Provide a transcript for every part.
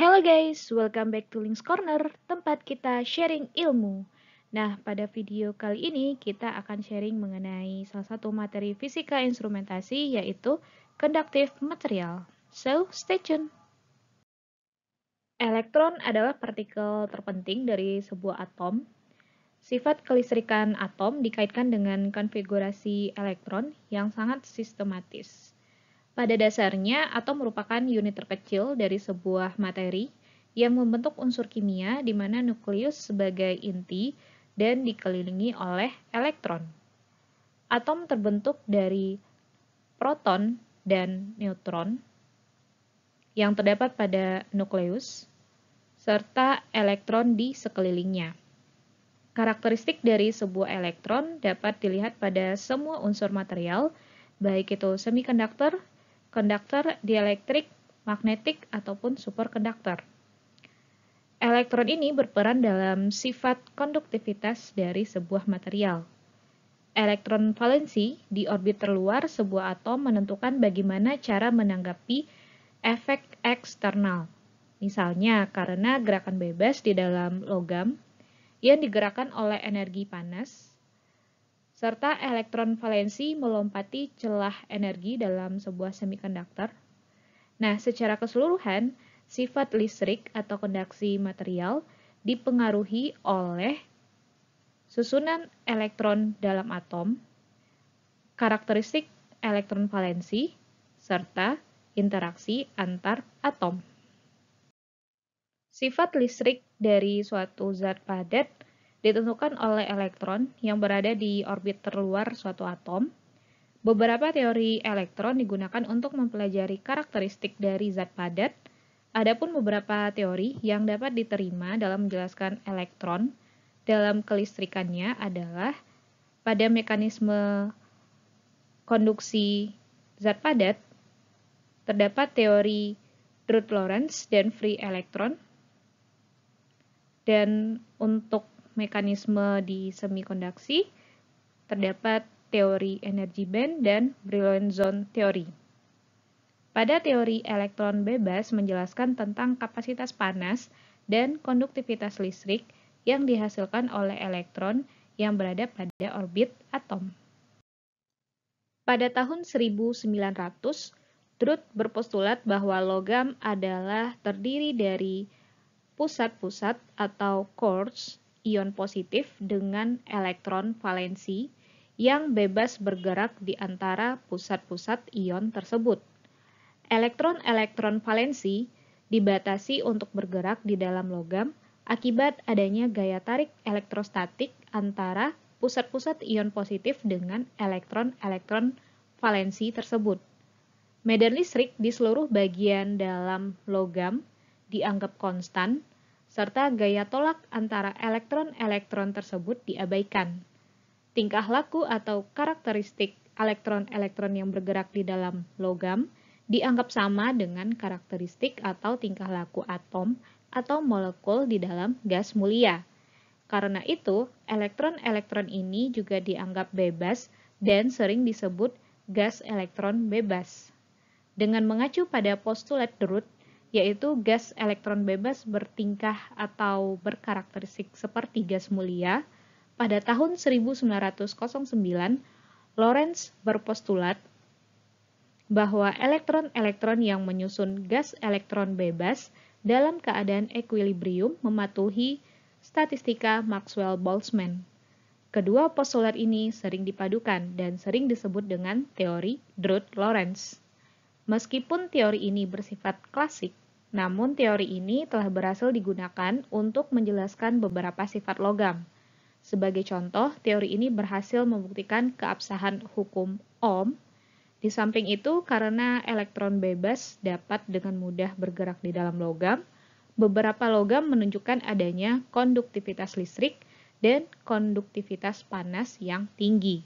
Hello guys, welcome back to Links Corner, tempat kita sharing ilmu. Nah, pada video kali ini kita akan sharing mengenai salah satu materi fisika instrumentasi yaitu conductive material. So, stay tuned. Elektron adalah partikel terpenting dari sebuah atom. Sifat kelistrikan atom dikaitkan dengan konfigurasi elektron yang sangat sistematis. Pada dasarnya, atom merupakan unit terkecil dari sebuah materi yang membentuk unsur kimia di mana nukleus sebagai inti dan dikelilingi oleh elektron. Atom terbentuk dari proton dan neutron yang terdapat pada nukleus, serta elektron di sekelilingnya. Karakteristik dari sebuah elektron dapat dilihat pada semua unsur material, baik itu semikonduktor, konduktor, dielektrik, magnetik, ataupun superkonduktor. Elektron ini berperan dalam sifat konduktivitas dari sebuah material. Elektron valensi di orbit terluar sebuah atom menentukan bagaimana cara menanggapi efek eksternal. Misalnya, karena gerakan bebas di dalam logam yang digerakkan oleh energi panas, serta elektron valensi melompati celah energi dalam sebuah semikonduktor. Nah, secara keseluruhan, sifat listrik atau konduksi material dipengaruhi oleh susunan elektron dalam atom, karakteristik elektron valensi, serta interaksi antar atom. Sifat listrik dari suatu zat padat ditentukan oleh elektron yang berada di orbit terluar suatu atom. Beberapa teori elektron digunakan untuk mempelajari karakteristik dari zat padat. Adapun beberapa teori yang dapat diterima dalam menjelaskan elektron dalam kelistrikannya adalah pada mekanisme konduksi zat padat, terdapat teori Drude-Lorentz dan free electron, dan untuk mekanisme di semikonduksi terdapat teori energi band dan Brillouin zone theory. Pada teori elektron bebas menjelaskan tentang kapasitas panas dan konduktivitas listrik yang dihasilkan oleh elektron yang berada pada orbit atom. Pada tahun 1900, Drude berpostulat bahwa logam adalah terdiri dari pusat-pusat atau cores ion positif dengan elektron valensi yang bebas bergerak di antara pusat-pusat ion tersebut. Elektron-elektron valensi dibatasi untuk bergerak di dalam logam akibat adanya gaya tarik elektrostatik antara pusat-pusat ion positif dengan elektron-elektron valensi tersebut. Medan listrik di seluruh bagian dalam logam dianggap konstan, serta gaya tolak antara elektron-elektron tersebut diabaikan. Tingkah laku atau karakteristik elektron-elektron yang bergerak di dalam logam dianggap sama dengan karakteristik atau tingkah laku atom atau molekul di dalam gas mulia. Karena itu, elektron-elektron ini juga dianggap bebas dan sering disebut gas elektron bebas. Dengan mengacu pada postulat Drude, yaitu gas elektron bebas bertingkah atau berkarakteristik seperti gas mulia, pada tahun 1909, Lorentz berpostulat bahwa elektron-elektron yang menyusun gas elektron bebas dalam keadaan ekuilibrium mematuhi statistika Maxwell-Boltzmann. Kedua postulat ini sering dipadukan dan sering disebut dengan teori Drude-Lorentz. Meskipun teori ini bersifat klasik, namun teori ini telah berhasil digunakan untuk menjelaskan beberapa sifat logam. Sebagai contoh, teori ini berhasil membuktikan keabsahan hukum Ohm. Di samping itu, karena elektron bebas dapat dengan mudah bergerak di dalam logam, beberapa logam menunjukkan adanya konduktivitas listrik dan konduktivitas panas yang tinggi.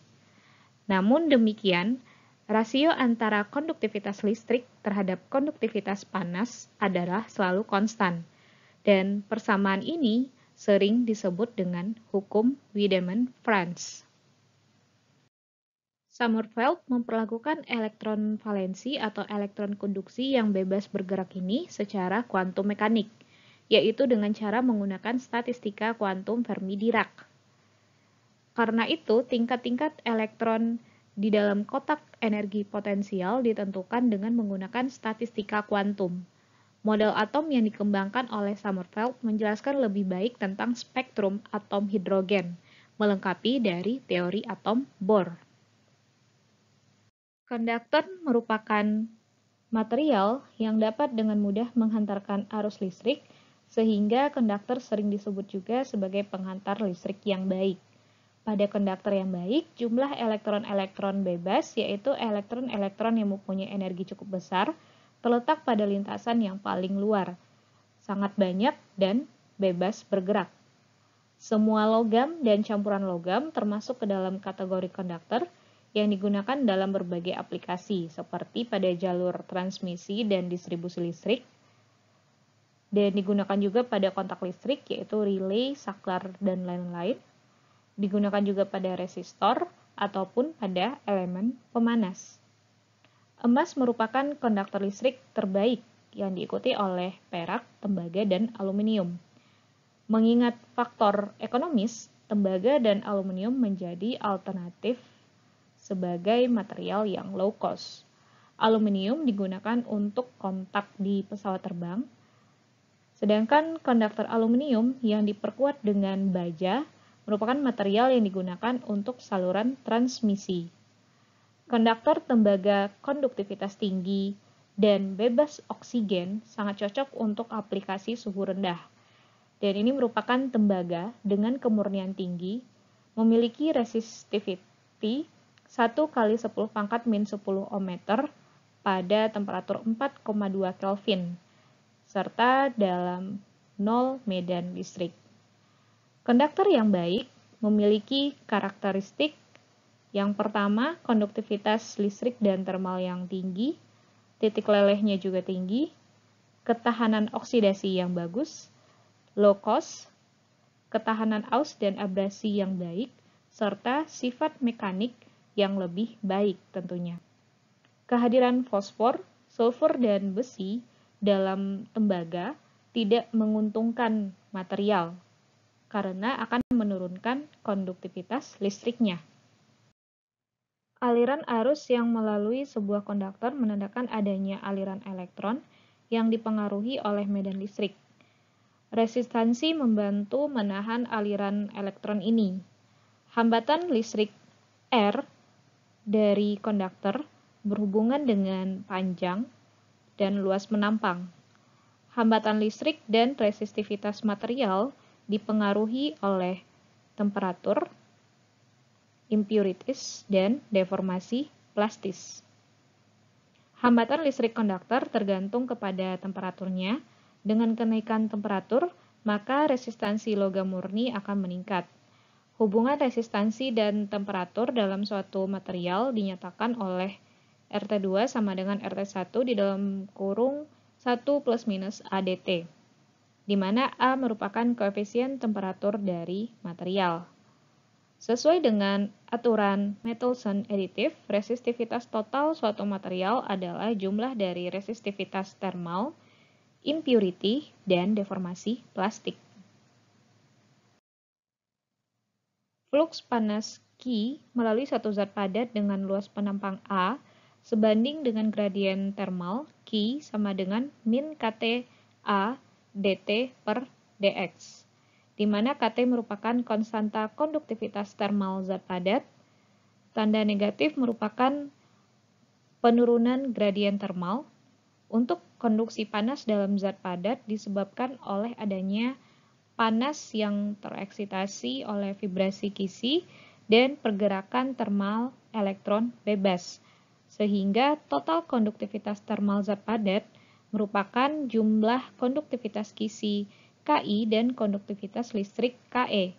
Namun demikian, rasio antara konduktivitas listrik terhadap konduktivitas panas adalah selalu konstan, dan persamaan ini sering disebut dengan hukum Wiedemann-Franz. Sommerfeld memperlakukan elektron valensi atau elektron konduksi yang bebas bergerak ini secara kuantum mekanik, yaitu dengan cara menggunakan statistika kuantum Fermi-Dirac. Karena itu, tingkat-tingkat elektron di dalam kotak energi potensial ditentukan dengan menggunakan statistika kuantum. Model atom yang dikembangkan oleh Sommerfeld menjelaskan lebih baik tentang spektrum atom hidrogen, melengkapi dari teori atom Bohr. Konduktor merupakan material yang dapat dengan mudah menghantarkan arus listrik, sehingga konduktor sering disebut juga sebagai penghantar listrik yang baik. Pada konduktor yang baik, jumlah elektron-elektron bebas, yaitu elektron-elektron yang mempunyai energi cukup besar, terletak pada lintasan yang paling luar, sangat banyak dan bebas bergerak. Semua logam dan campuran logam termasuk ke dalam kategori konduktor yang digunakan dalam berbagai aplikasi, seperti pada jalur transmisi dan distribusi listrik, dan digunakan juga pada kontak listrik, yaitu relay, saklar, dan lain-lain. Digunakan juga pada resistor ataupun pada elemen pemanas. Emas merupakan konduktor listrik terbaik yang diikuti oleh perak, tembaga, dan aluminium. Mengingat faktor ekonomis, tembaga dan aluminium menjadi alternatif sebagai material yang low cost. Aluminium digunakan untuk kontak di pesawat terbang, sedangkan konduktor aluminium yang diperkuat dengan baja merupakan material yang digunakan untuk saluran transmisi. Konduktor tembaga konduktivitas tinggi dan bebas oksigen sangat cocok untuk aplikasi suhu rendah. Dan ini merupakan tembaga dengan kemurnian tinggi, memiliki resistivity 1 kali 10 pangkat min 10 ohmmeter pada temperatur 4,2 Kelvin, serta dalam 0 medan listrik. Konduktor yang baik memiliki karakteristik yang pertama, konduktivitas listrik dan termal yang tinggi, titik lelehnya juga tinggi, ketahanan oksidasi yang bagus, low cost, ketahanan aus dan abrasi yang baik, serta sifat mekanik yang lebih baik tentunya. Kehadiran fosfor, sulfur, dan besi dalam tembaga tidak menguntungkan material karena akan menurunkan konduktivitas listriknya. Aliran arus yang melalui sebuah konduktor menandakan adanya aliran elektron yang dipengaruhi oleh medan listrik. Resistansi membantu menahan aliran elektron ini. Hambatan listrik R dari konduktor berhubungan dengan panjang dan luas penampang. Hambatan listrik dan resistivitas material dipengaruhi oleh temperatur, impurities, dan deformasi plastis. Hambatan listrik konduktor tergantung kepada temperaturnya. Dengan kenaikan temperatur, maka resistansi logam murni akan meningkat. Hubungan resistansi dan temperatur dalam suatu material dinyatakan oleh RT2 sama dengan RT1 di dalam kurung 1 plus minus ADT, di mana A merupakan koefisien temperatur dari material. Sesuai dengan aturan Michelson additive, resistivitas total suatu material adalah jumlah dari resistivitas thermal, impurity, dan deformasi plastik. Flux panas Q melalui satu zat padat dengan luas penampang A sebanding dengan gradien thermal Q sama dengan min Kt A dt per dx, di mana Kt merupakan konstanta konduktivitas thermal zat padat. Tanda negatif merupakan penurunan gradien thermal. Untuk konduksi panas dalam zat padat disebabkan oleh adanya panas yang tereksitasi oleh vibrasi kisi dan pergerakan termal elektron bebas, sehingga total konduktivitas termal zat padat merupakan jumlah konduktivitas kisi Ki dan konduktivitas listrik Ke.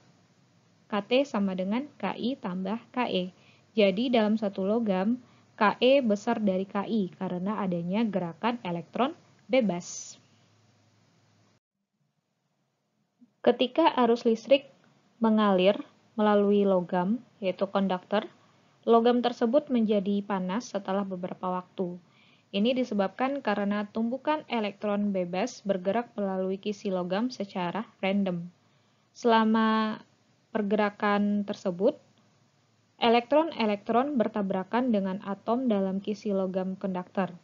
Kt sama dengan Ki tambah Ke. Jadi dalam satu logam, Ke besar dari Ki karena adanya gerakan elektron bebas. Ketika arus listrik mengalir melalui logam, yaitu konduktor, logam tersebut menjadi panas setelah beberapa waktu. Ini disebabkan karena tumpukan elektron bebas bergerak melalui kisi logam secara random. Selama pergerakan tersebut, elektron-elektron bertabrakan dengan atom dalam kisi logam konduktor.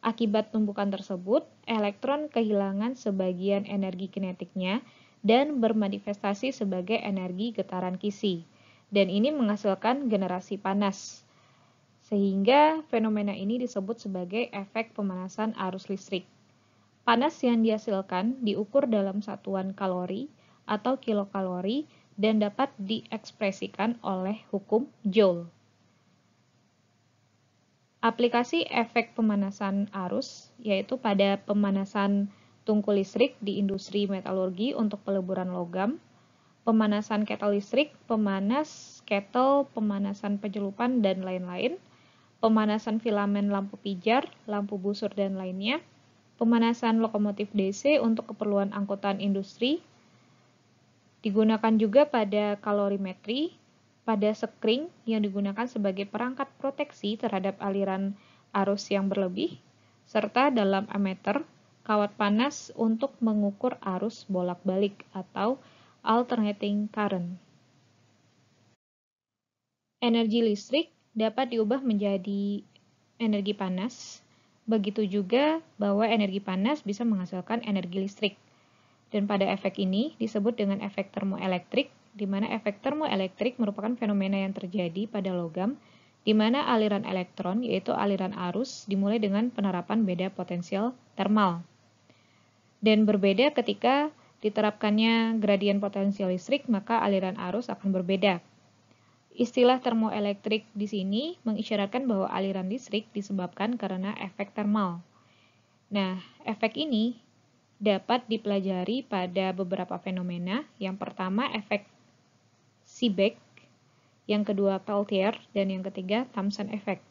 Akibat tumpukan tersebut, elektron kehilangan sebagian energi kinetiknya dan bermanifestasi sebagai energi getaran kisi. Dan ini menghasilkan generasi panas. Sehingga fenomena ini disebut sebagai efek pemanasan arus listrik. Panas yang dihasilkan diukur dalam satuan kalori atau kilokalori dan dapat diekspresikan oleh hukum Joule. Aplikasi efek pemanasan arus yaitu pada pemanasan tungku listrik di industri metalurgi untuk peleburan logam, pemanasan ketel listrik, pemanas ketel, pemanasan pencelupan, dan lain-lain, pemanasan filamen lampu pijar, lampu busur, dan lainnya, pemanasan lokomotif DC untuk keperluan angkutan industri, digunakan juga pada kalorimetri, pada sekring yang digunakan sebagai perangkat proteksi terhadap aliran arus yang berlebih, serta dalam ammeter, kawat panas untuk mengukur arus bolak-balik atau alternating current. Energi listrik dapat diubah menjadi energi panas, begitu juga bahwa energi panas bisa menghasilkan energi listrik. Dan pada efek ini disebut dengan efek termoelektrik, di mana efek termoelektrik merupakan fenomena yang terjadi pada logam, di mana aliran elektron, yaitu aliran arus, dimulai dengan penerapan beda potensial termal. Dan berbeda ketika diterapkannya gradien potensial listrik, maka aliran arus akan berbeda. Istilah termoelektrik di sini mengisyaratkan bahwa aliran listrik disebabkan karena efek termal. Nah, efek ini dapat dipelajari pada beberapa fenomena. Yang pertama, efek Seebeck, yang kedua Peltier, dan yang ketiga Thomson effect.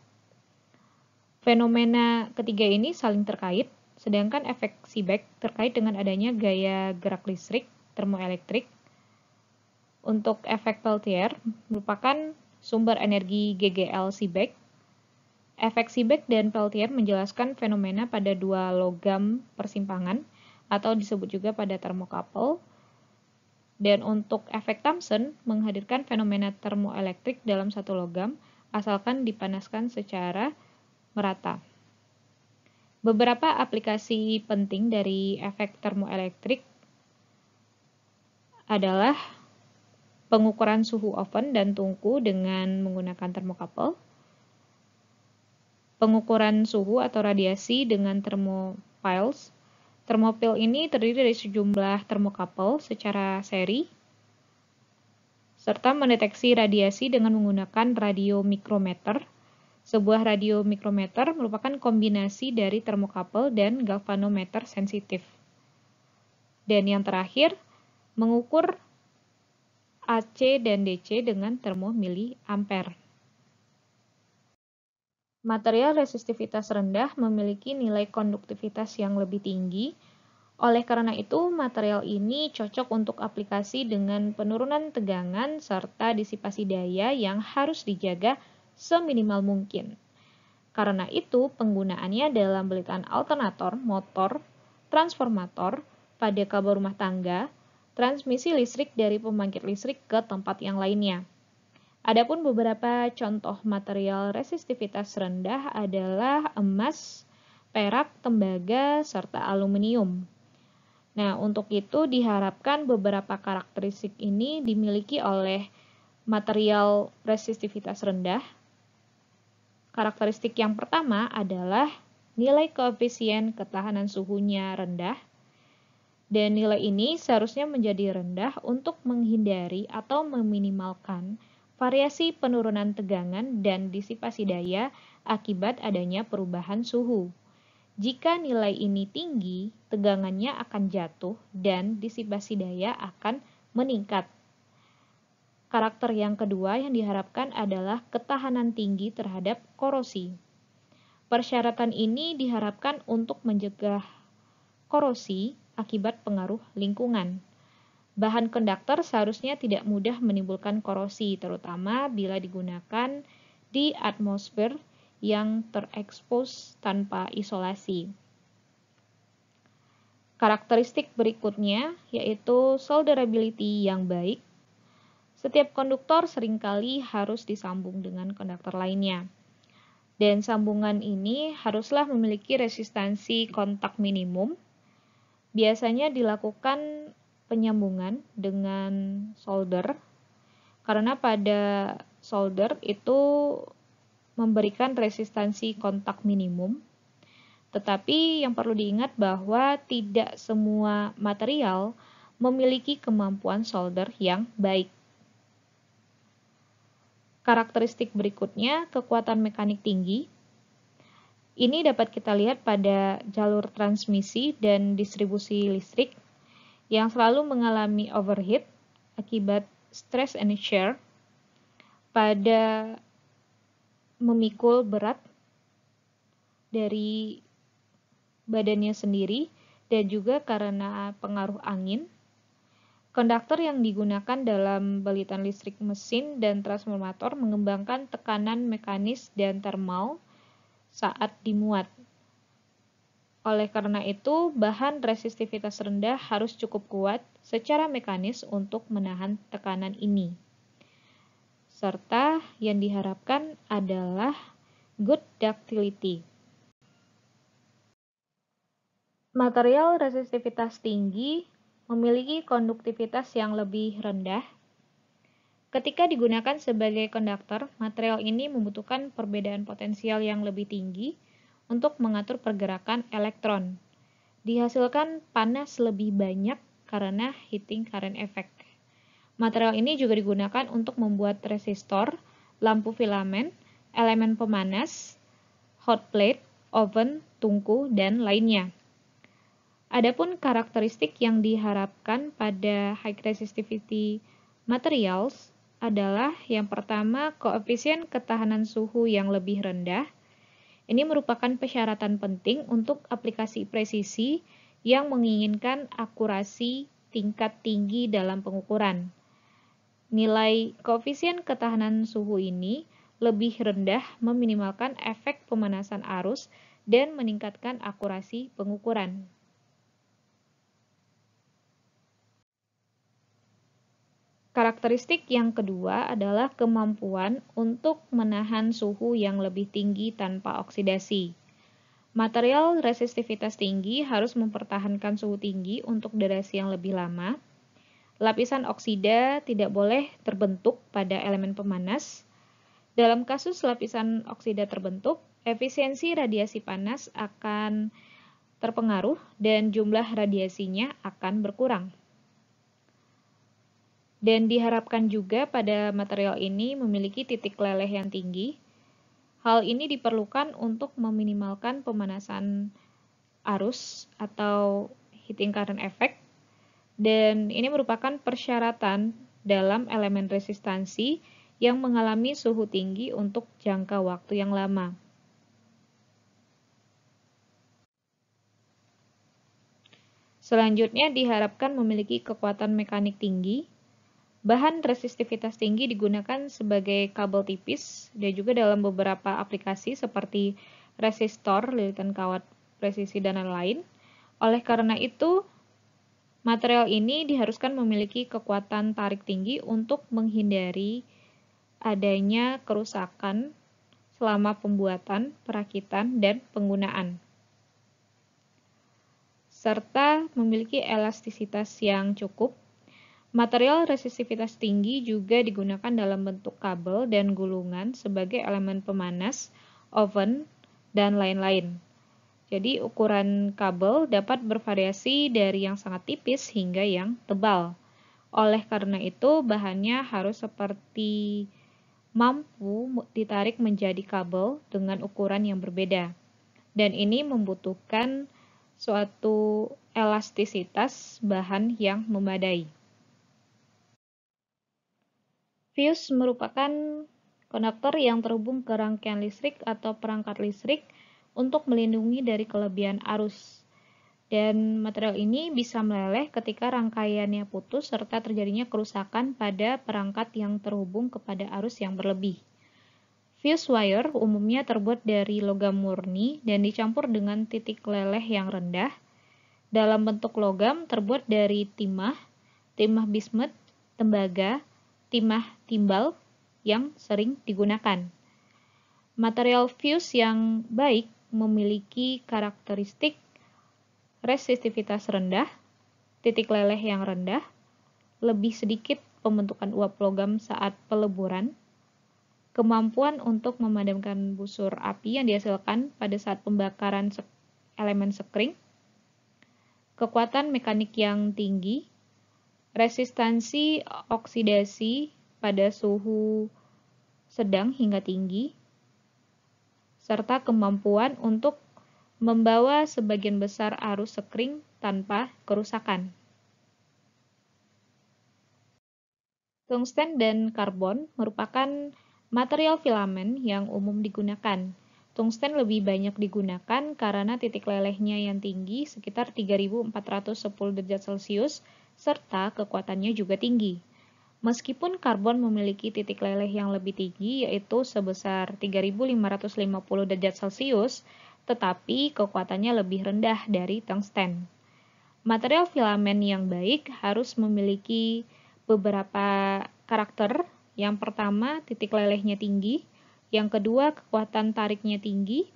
Fenomena ketiga ini saling terkait, sedangkan efek Seebeck terkait dengan adanya gaya gerak listrik termoelektrik. Untuk efek Peltier merupakan sumber energi GGL Seebeck. Efek Seebeck dan Peltier menjelaskan fenomena pada dua logam persimpangan, atau disebut juga pada termokapel. Dan untuk efek Thomson menghadirkan fenomena termoelektrik dalam satu logam, asalkan dipanaskan secara merata. Beberapa aplikasi penting dari efek termoelektrik adalah pengukuran suhu oven dan tungku dengan menggunakan termokapel, pengukuran suhu atau radiasi dengan thermopiles. Termopil ini terdiri dari sejumlah termokapel secara seri, serta mendeteksi radiasi dengan menggunakan radiomikrometer. Sebuah radiomikrometer merupakan kombinasi dari termokapel dan galvanometer sensitif. Dan yang terakhir, mengukur AC dan DC dengan termomiliampere. Material resistivitas rendah memiliki nilai konduktivitas yang lebih tinggi. Oleh karena itu, material ini cocok untuk aplikasi dengan penurunan tegangan serta disipasi daya yang harus dijaga seminimal mungkin. Karena itu, penggunaannya dalam belitan alternator, motor, transformator, pada kabel rumah tangga, transmisi listrik dari pembangkit listrik ke tempat yang lainnya. Adapun beberapa contoh material resistivitas rendah adalah emas, perak, tembaga, serta aluminium. Nah, untuk itu diharapkan beberapa karakteristik ini dimiliki oleh material resistivitas rendah. Karakteristik yang pertama adalah nilai koefisien ketahanan suhunya rendah, dan nilai ini seharusnya menjadi rendah untuk menghindari atau meminimalkan variasi penurunan tegangan dan disipasi daya akibat adanya perubahan suhu. Jika nilai ini tinggi, tegangannya akan jatuh dan disipasi daya akan meningkat. Karakter yang kedua yang diharapkan adalah ketahanan tinggi terhadap korosi. Persyaratan ini diharapkan untuk mencegah korosi akibat pengaruh lingkungan. Bahan konduktor seharusnya tidak mudah menimbulkan korosi, terutama bila digunakan di atmosfer yang terekspos tanpa isolasi. Karakteristik berikutnya yaitu solderability yang baik. Setiap konduktor seringkali harus disambung dengan konduktor lainnya. Dan sambungan ini haruslah memiliki resistansi kontak minimum. Biasanya dilakukan penyambungan dengan solder, karena pada solder itu memberikan resistansi kontak minimum. Tetapi yang perlu diingat bahwa tidak semua material memiliki kemampuan solder yang baik. Karakteristik berikutnya, kekuatan mekanik tinggi. Ini dapat kita lihat pada jalur transmisi dan distribusi listrik yang selalu mengalami overheat akibat stress and shear pada memikul berat dari badannya sendiri dan juga karena pengaruh angin. Konduktor yang digunakan dalam balitan listrik mesin dan transformator mengembangkan tekanan mekanis dan termal saat dimuat. Oleh karena itu, bahan resistivitas rendah harus cukup kuat secara mekanis untuk menahan tekanan ini. Serta yang diharapkan adalah good ductility. Material resistivitas tinggi memiliki konduktivitas yang lebih rendah. Ketika digunakan sebagai konduktor, material ini membutuhkan perbedaan potensial yang lebih tinggi untuk mengatur pergerakan elektron. Dihasilkan panas lebih banyak karena heating current effect. Material ini juga digunakan untuk membuat resistor, lampu filamen, elemen pemanas, hot plate, oven, tungku, dan lainnya. Adapun karakteristik yang diharapkan pada high resistivity materials adalah yang pertama, koefisien ketahanan suhu yang lebih rendah. Ini merupakan persyaratan penting untuk aplikasi presisi yang menginginkan akurasi tingkat tinggi dalam pengukuran. Nilai koefisien ketahanan suhu ini lebih rendah meminimalkan efek pemanasan arus dan meningkatkan akurasi pengukuran. Karakteristik yang kedua adalah kemampuan untuk menahan suhu yang lebih tinggi tanpa oksidasi. Material resistivitas tinggi harus mempertahankan suhu tinggi untuk durasi yang lebih lama. Lapisan oksida tidak boleh terbentuk pada elemen pemanas. Dalam kasus lapisan oksida terbentuk, efisiensi radiasi panas akan terpengaruh dan jumlah radiasinya akan berkurang. Dan diharapkan juga pada material ini memiliki titik leleh yang tinggi. Hal ini diperlukan untuk meminimalkan pemanasan arus atau heating current effect, dan ini merupakan persyaratan dalam elemen resistansi yang mengalami suhu tinggi untuk jangka waktu yang lama. Selanjutnya diharapkan memiliki kekuatan mekanik tinggi. Bahan resistivitas tinggi digunakan sebagai kabel tipis dan juga dalam beberapa aplikasi seperti resistor, lilitan kawat presisi, dan lain-lain. Oleh karena itu, material ini diharuskan memiliki kekuatan tarik tinggi untuk menghindari adanya kerusakan selama pembuatan, perakitan, dan penggunaan. Serta memiliki elastisitas yang cukup. Material resistivitas tinggi juga digunakan dalam bentuk kabel dan gulungan sebagai elemen pemanas, oven, dan lain-lain. Jadi ukuran kabel dapat bervariasi dari yang sangat tipis hingga yang tebal. Oleh karena itu, bahannya harus seperti mampu ditarik menjadi kabel dengan ukuran yang berbeda. Dan ini membutuhkan suatu elastisitas bahan yang memadai. Fuse merupakan konduktor yang terhubung ke rangkaian listrik atau perangkat listrik untuk melindungi dari kelebihan arus. Dan material ini bisa meleleh ketika rangkaiannya putus serta terjadinya kerusakan pada perangkat yang terhubung kepada arus yang berlebih. Fuse wire umumnya terbuat dari logam murni dan dicampur dengan titik leleh yang rendah. Dalam bentuk logam terbuat dari timah bismut, tembaga, timah timbal yang sering digunakan. Material fuse yang baik memiliki karakteristik resistivitas rendah, titik leleh yang rendah, lebih sedikit pembentukan uap logam saat peleburan, kemampuan untuk memadamkan busur api yang dihasilkan pada saat pembakaran elemen sekring, kekuatan mekanik yang tinggi, resistansi oksidasi pada suhu sedang hingga tinggi, serta kemampuan untuk membawa sebagian besar arus sekring tanpa kerusakan. Tungsten dan karbon merupakan material filamen yang umum digunakan. Tungsten lebih banyak digunakan karena titik lelehnya yang tinggi, sekitar 3410 derajat Celcius, serta kekuatannya juga tinggi. Meskipun karbon memiliki titik leleh yang lebih tinggi, yaitu sebesar 3550 derajat Celcius, tetapi kekuatannya lebih rendah dari tungsten. Material filamen yang baik harus memiliki beberapa karakter. Yang pertama, titik lelehnya tinggi. Yang kedua, kekuatan tariknya tinggi.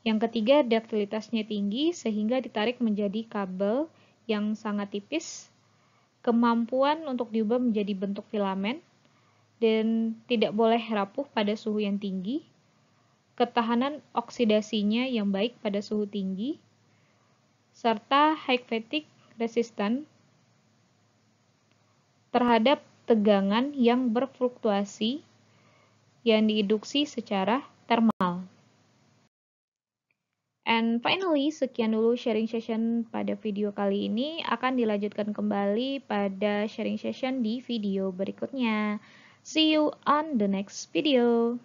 Yang ketiga, duktilitasnya tinggi sehingga ditarik menjadi kabel yang sangat tipis. Kemampuan untuk diubah menjadi bentuk filamen dan tidak boleh rapuh pada suhu yang tinggi. Ketahanan oksidasinya yang baik pada suhu tinggi, serta high fatigue resistant terhadap tegangan yang berfluktuasi yang diinduksi secara thermal. And finally, sekian dulu sharing session pada video kali ini. Akan dilanjutkan kembali pada sharing session di video berikutnya. See you on the next video.